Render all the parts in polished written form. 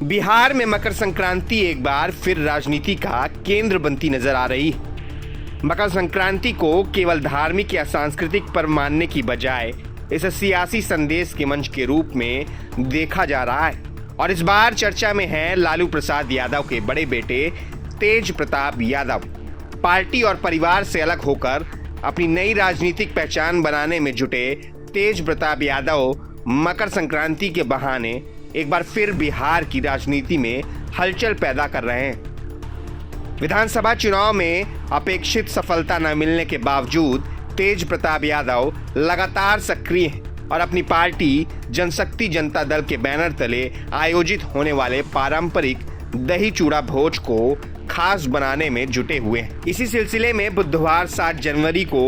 बिहार में मकर संक्रांति एक बार फिर राजनीति का केंद्र बनती नजर आ रही है। मकर संक्रांति को केवल धार्मिक या सांस्कृतिक पर्व मानने की बजाय इसे सियासी संदेश के मंच के रूप में देखा जा रहा है। और इस बार चर्चा में है लालू प्रसाद यादव के बड़े बेटे तेज प्रताप यादव। पार्टी और परिवार से अलग होकर अपनी नई राजनीतिक पहचान बनाने में जुटे तेज प्रताप यादव मकर संक्रांति के बहाने एक बार फिर बिहार की राजनीति में हलचल पैदा कर रहे हैं। विधानसभा चुनाव में अपेक्षित सफलता न मिलने के बावजूद तेज प्रताप यादव लगातार सक्रिय हैं और अपनी पार्टी जनशक्ति जनता दल के बैनर तले आयोजित होने वाले पारंपरिक दही चूड़ा भोज को खास बनाने में जुटे हुए हैं। इसी सिलसिले में बुधवार 7 जनवरी को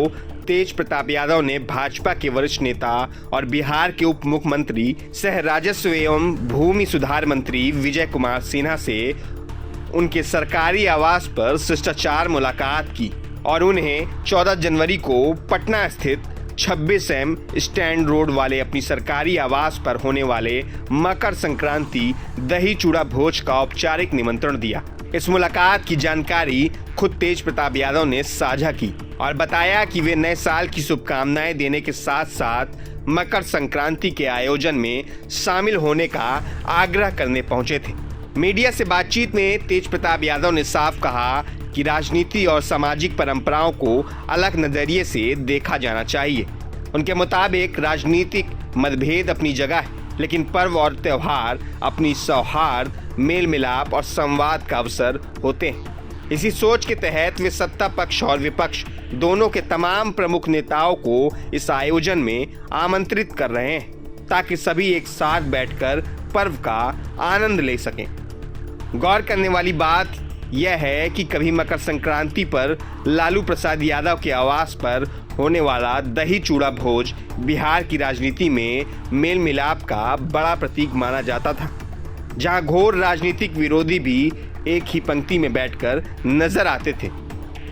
तेज प्रताप यादव ने भाजपा के वरिष्ठ नेता और बिहार के उप मुख्यमंत्री सह राजस्व एवं भूमि सुधार मंत्री विजय कुमार सिन्हा से उनके सरकारी आवास पर शिष्टाचार मुलाकात की और उन्हें 14 जनवरी को पटना स्थित 26M स्टैंड रोड वाले अपनी सरकारी आवास पर होने वाले मकर संक्रांति दही चूड़ा भोज का औपचारिक निमंत्रण दिया। इस मुलाकात की जानकारी खुद तेज प्रताप यादव ने साझा की और बताया कि वे नए साल की शुभकामनाएं देने के साथ साथ मकर संक्रांति के आयोजन में शामिल होने का आग्रह करने पहुंचे थे। मीडिया से बातचीत में तेज प्रताप यादव ने साफ कहा कि राजनीति और सामाजिक परंपराओं को अलग नजरिए से देखा जाना चाहिए। उनके मुताबिक राजनीतिक मतभेद अपनी जगह है, लेकिन पर्व और त्योहार अपनी सौहार्द, मेल मिलाप और संवाद का अवसर होते हैं। इसी सोच के तहत वे सत्ता पक्ष और विपक्ष दोनों के तमाम प्रमुख नेताओं को इस आयोजन में आमंत्रित कर रहे हैं ताकि सभी एक साथ बैठकर पर्व का आनंद ले सकें। गौर करने वाली बात यह है कि कभी मकर संक्रांति पर लालू प्रसाद यादव के आवास पर होने वाला दही चूड़ा भोज बिहार की राजनीति में मेल मिलाप का बड़ा प्रतीक माना जाता था, जहां घोर राजनीतिक विरोधी भी एक ही पंक्ति में बैठकर नजर आते थे।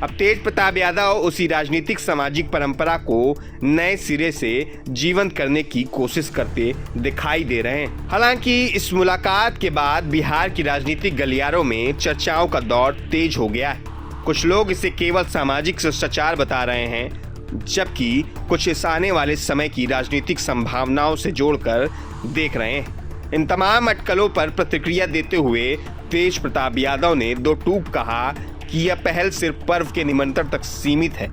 अब तेज प्रताप यादव उसी राजनीतिक सामाजिक परंपरा को नए सिरे से जीवंत करने की कोशिश करते दिखाई दे रहे हैं। हालांकि इस मुलाकात के बाद बिहार की राजनीतिक गलियारों में चर्चाओं का दौर तेज हो गया है। कुछ लोग इसे केवल सामाजिक शिष्टाचार बता रहे हैं, जबकि कुछ इस आने वाले समय की राजनीतिक संभावनाओं से जोड़कर देख रहे हैं। इन तमाम अटकलों पर प्रतिक्रिया देते हुए तेज प्रताप यादव ने दो टूक कहा कि यह पहल सिर्फ पर्व के निमंत्रण तक सीमित है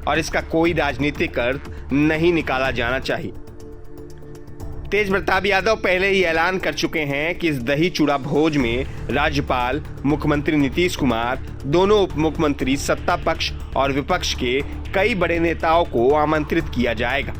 और इसका कोई राजनीतिक अर्थ नहीं निकाला जाना चाहिए। तेज प्रताप यादव पहले ही ऐलान कर चुके हैं कि इस दही चूड़ा भोज में राज्यपाल, मुख्यमंत्री नीतीश कुमार, दोनों उप मुख्यमंत्री, सत्ता पक्ष और विपक्ष के कई बड़े नेताओं को आमंत्रित किया जाएगा।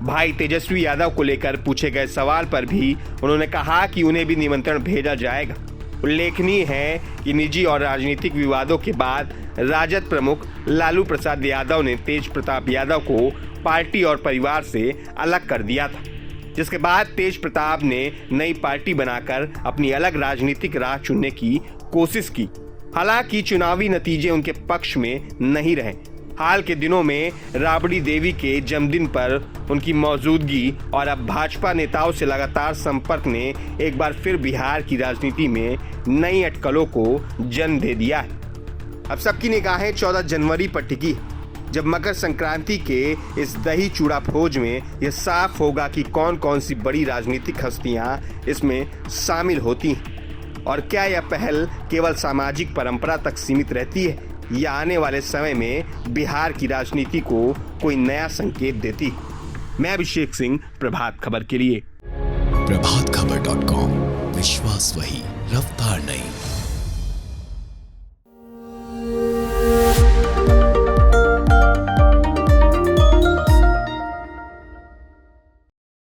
भाई तेजस्वी यादव को लेकर पूछे गए सवाल पर भी उन्होंने कहा कि उन्हें भी निमंत्रण भेजा जाएगा। उल्लेखनीय है कि निजी और राजनीतिक विवादों के बाद राजद प्रमुख लालू प्रसाद यादव ने तेज प्रताप यादव को पार्टी और परिवार से अलग कर दिया था, जिसके बाद तेज प्रताप ने नई पार्टी बनाकर अपनी अलग राजनीतिक राह चुनने की कोशिश की। हालांकि चुनावी नतीजे उनके पक्ष में नहीं रहे। हाल के दिनों में राबड़ी देवी के जन्मदिन पर उनकी मौजूदगी और अब भाजपा नेताओं से लगातार संपर्क ने एक बार फिर बिहार की राजनीति में नई अटकलों को जन्म दे दिया है। अब सबकी निगाहें 14 जनवरी पर टिकी, जब मकर संक्रांति के इस दही चूड़ा भोज में यह साफ होगा कि कौन कौन सी बड़ी राजनीतिक हस्तियां इसमें शामिल होती हैं और क्या यह पहल केवल सामाजिक परंपरा तक सीमित रहती है या आने वाले समय में बिहार की राजनीति को कोई नया संकेत देती। मैं अभिषेक सिंह, प्रभात खबर के लिए। प्रभातखबर.com, विश्वास वही, रफ्तार नहीं।